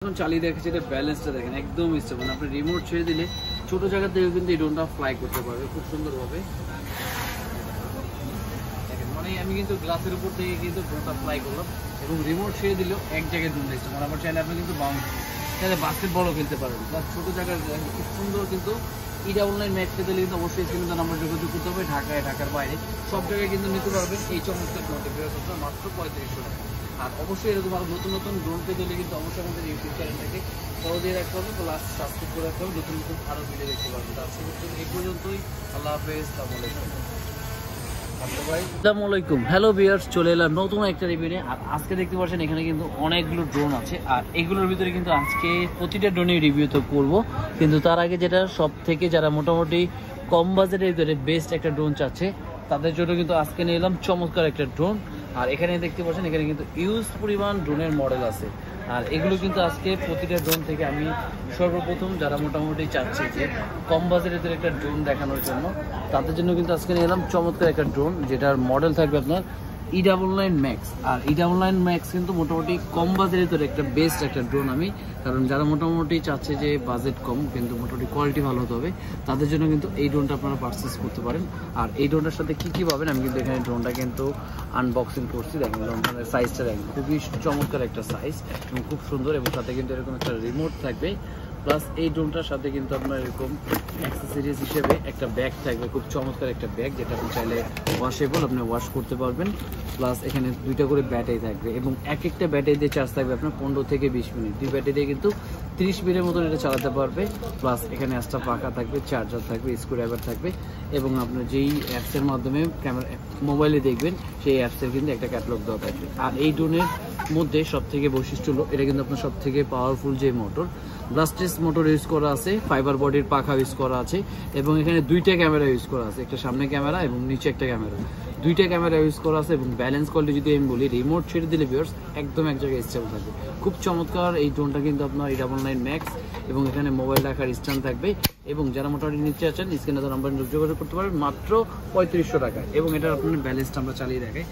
এখন চালিয়ে দেখেছি এটা ব্যালেন্সটা দেখেন একদম স্টেবল। আপনি রিমোট ছেড়ে দিলে ছোট জায়গা থেকে কিন্তু এই ড্রোনটা ফ্লাই করতে পারবে খুব সুন্দরভাবে। দেখেন মানে আমি কিন্তু গ্লাসের উপর থেকে কিন্তু ড্রোনটা ফ্লাই করলাম এবং রিমোট ছেড়ে দিলেও এক জায়গায় ড্রোন দেখছে। মানে আমার চাইলে আপনি কিন্তু চাইলে বাস্কেটবলও খেলতে পারবেন। প্লাস ছোট জায়গায় খুব সুন্দর কিন্তু এটা অনলাইন ম্যাচ পেতে কিন্তু অবশ্যই কিন্তু নাম্বার যোগাযোগ করতে হবে। ঢাকায়, ঢাকার বাইরে সব জায়গায় কিন্তু নিতে পারবেন এই চমৎকার ড্রোনটি মাত্র 3500 টাকা। আর অবশ্যই এরকম আরো নতুন নতুন ড্রোন পেতে হলে কিন্তু অবশ্যই আমাদের ইউটিউব চ্যানেলটাকে ফলো দিয়ে রাখতে হবে, প্লাস সাবস্ক্রাইব করে রাখতে হবে, নতুন নতুন আরও ভিডিও দেখতে পারবেন। আজকে এই পর্যন্তই। আল্লাহ হাফেজ। আসসালামু আলাইকুম। হ্যালো ভিউয়ার্স, চলে এলাম নতুন একটা রিভিউ নিয়ে। আর আজকে দেখতে পাচ্ছেন এখানে কিন্তু অনেকগুলো ড্রোন আছে। আর এগুলোর ভিতরে কিন্তু আজকে প্রতিটা ড্রোনের রিভিউ তো করবো, কিন্তু তার আগে যেটা সব থেকে যারা মোটামুটি কম বাজেটের ভিতরে বেস্ট একটা ড্রোন চাচ্ছে তাদের জন্য কিন্তু আজকে নিয়ে এলাম চমৎকার একটা ড্রোন। আর এখানে দেখতে পাচ্ছেন এখানে কিন্তু ইউজ পরিমাণ ড্রোনের মডেল আছে। আর এগুলো কিন্তু আজকে প্রতিটা ড্রোন থেকে আমি সর্বপ্রথম যারা মোটামুটি চাচ্ছে যে কম বাজেটের একটা ড্রোন দেখানোর জন্য তাদের জন্য কিন্তু আজকে নিয়ে এলাম চমৎকার একটা ড্রোন, যেটার মডেল থাকবে আপনার E99 Max। আর E99 Max কিন্তু মোটামুটি কম বাজেটের একটা বেস্ট একটা ড্রোন আমি, কারণ যারা মোটামুটি চাচ্ছে যে বাজেট কম কিন্তু মোটামুটি কোয়ালিটি ভালো হতে হবে তাদের জন্য কিন্তু এই ড্রোনটা আপনারা পারচেস করতে পারেন। আর এই ড্রোনটার সাথে কী কী পাবেন আমি কিন্তু এখানে ড্রোনটা কিন্তু আনবক্সিং করছি। দেখেন ড্রোনটার সাইজটা দেখেন, খুবই চমৎকার একটা সাইজ এবং খুব সুন্দর, এবং সাথে কিন্তু এরকম একটা রিমোট থাকবে। প্লাস এই ড্রোনটার সাথে কিন্তু আপনার এরকম অ্যাক্সেসরিজ হিসেবে একটা ব্যাগ থাকবে, খুব চমৎকার একটা ব্যাগ, যেটা আপনি চাইলে ওয়াশেবল, আপনি ওয়াশ করতে পারবেন। প্লাস এখানে দুইটা করে ব্যাটারি থাকবে এবং এক একটা ব্যাটারি দিয়ে চার্জ থাকবে আপনার 15 থেকে 20 মিনিট। দুই ব্যাটারি দিয়ে কিন্তু 30 মিনিটের মতন এটা চালাতে পারবে। প্লাস এখানে একটা পাখা থাকবে, চার্জার থাকবে, স্ক্রুড্রাইভার থাকবে, এবং আপনার যেই অ্যাপসের মাধ্যমে ক্যামেরা মোবাইলে দেখবেন সেই অ্যাপসের কিন্তু একটা ক্যাটালগ দেওয়া থাকবে। আর এই ড্রোনের মধ্যে সব থেকে বৈশিষ্ট্য হলো এটা কিন্তু আপনার সব থেকে পাওয়ারফুল যে মোটর, ব্লাস্টেস মোটর ইউজ করা আছে, ফাইবার বডির পাখা ইউজ করা আছে, এবং এখানে দুইটা ক্যামেরা ইউজ করা আছে, একটা সামনে ক্যামেরা এবং নিচে একটা ক্যামেরা, দুইটা ক্যামেরা ইউজ করা আছে। এবং ব্যালেন্স কোয়ালিটি যদি আমি বলি, রিমোট ছেড়ে দিলে ভিউয়ার্স একদম এক জায়গায় স্টেবল থাকবে। খুব চমৎকার এই ড্রোনটা কিন্তু আপনার E99 Max, এবং এখানে মোবাইল রাখার স্ট্যান্ড থাকবে। এবং যারা মোটামুটি নিচে আছেন স্ক্রিনে তো নাম্বার যোগাযোগ করতে পারবেন মাত্র 3500 টাকা। এবং এটা আপনার ব্যালেন্সটা আমরা চালিয়ে দেখাই।